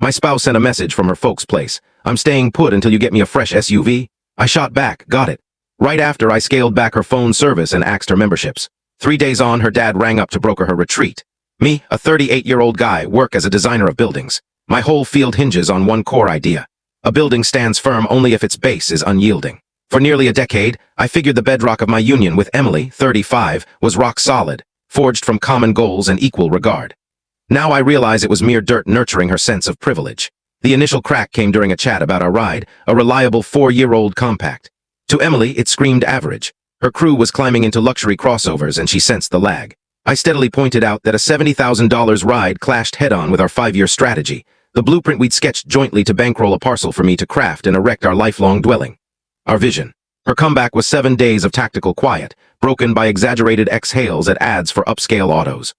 My spouse sent a message from her folks' place. I'm staying put until you get me a fresh SUV. I shot back, got it. Right after, I scaled back her phone service and axed her memberships. 3 days on, her dad rang up to broker her retreat. Me, a 38-year-old guy, work as a designer of buildings. My whole field hinges on one core idea. A building stands firm only if its base is unyielding. For nearly a decade, I figured the bedrock of my union with Emily, 35, was rock solid, forged from common goals and equal regard. Now I realize it was mere dirt nurturing her sense of privilege. The initial crack came during a chat about our ride, a reliable 4-year-old compact. To Emily, it screamed average. Her crew was climbing into luxury crossovers and she sensed the lag. I steadily pointed out that a $70,000 ride clashed head-on with our 5-year strategy, the blueprint we'd sketched jointly to bankroll a parcel for me to craft and erect our lifelong dwelling. Our vision. Her comeback was 7 days of tactical quiet, broken by exaggerated exhales at ads for upscale autos.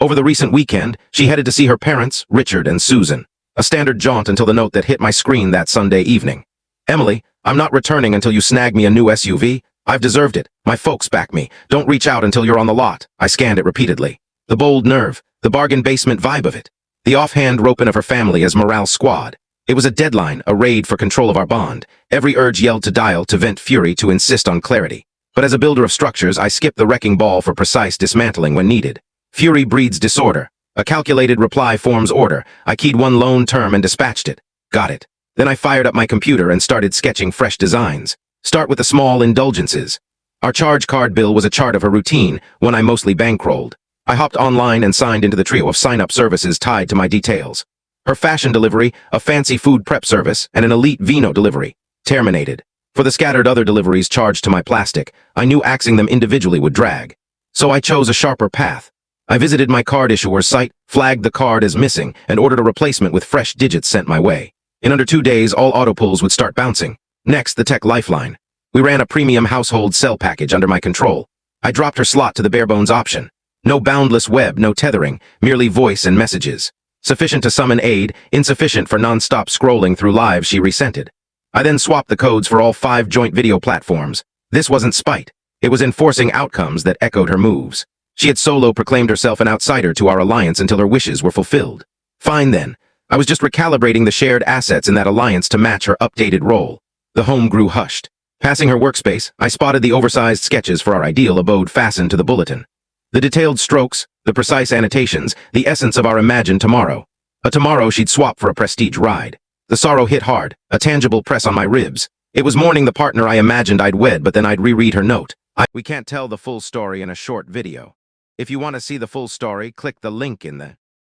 Over the recent weekend, she headed to see her parents, Richard and Susan. A standard jaunt until the note that hit my screen that Sunday evening. Emily, I'm not returning until you snag me a new SUV. I've deserved it. My folks back me. Don't reach out until you're on the lot. I scanned it repeatedly. The bold nerve, the bargain basement vibe of it. The offhand roping of her family as morale squad. It was a deadline, a raid for control of our bond. Every urge yelled to dial, to vent fury, to insist on clarity. But as a builder of structures, I skipped the wrecking ball for precise dismantling when needed. Fury breeds disorder. A calculated reply forms order. I keyed one lone term and dispatched it. Got it. Then I fired up my computer and started sketching fresh designs. Start with the small indulgences. Our charge card bill was a chart of her routine, one I mostly bankrolled. I hopped online and signed into the trio of sign-up services tied to my details. Her fashion delivery, a fancy food prep service, and an elite vino delivery. Terminated. For the scattered other deliveries charged to my plastic, I knew axing them individually would drag. So I chose a sharper path. I visited my card issuer's site, flagged the card as missing, and ordered a replacement with fresh digits sent my way. In under 2 days, all autopulls would start bouncing. Next, the tech lifeline. We ran a premium household cell package under my control. I dropped her slot to the bare-bones option. No boundless web, no tethering, merely voice and messages. Sufficient to summon aid, insufficient for non-stop scrolling through lives she resented. I then swapped the codes for all 5 joint video platforms. This wasn't spite. It was enforcing outcomes that echoed her moves. She had solo proclaimed herself an outsider to our alliance until her wishes were fulfilled. Fine then. I was just recalibrating the shared assets in that alliance to match her updated role. The home grew hushed. Passing her workspace, I spotted the oversized sketches for our ideal abode fastened to the bulletin. The detailed strokes, the precise annotations, the essence of our imagined tomorrow. A tomorrow she'd swap for a prestige ride. The sorrow hit hard, a tangible press on my ribs. It was mourning the partner I imagined I'd wed, but then I'd reread her note. We can't tell the full story in a short video. If you want to see the full story, click the link in the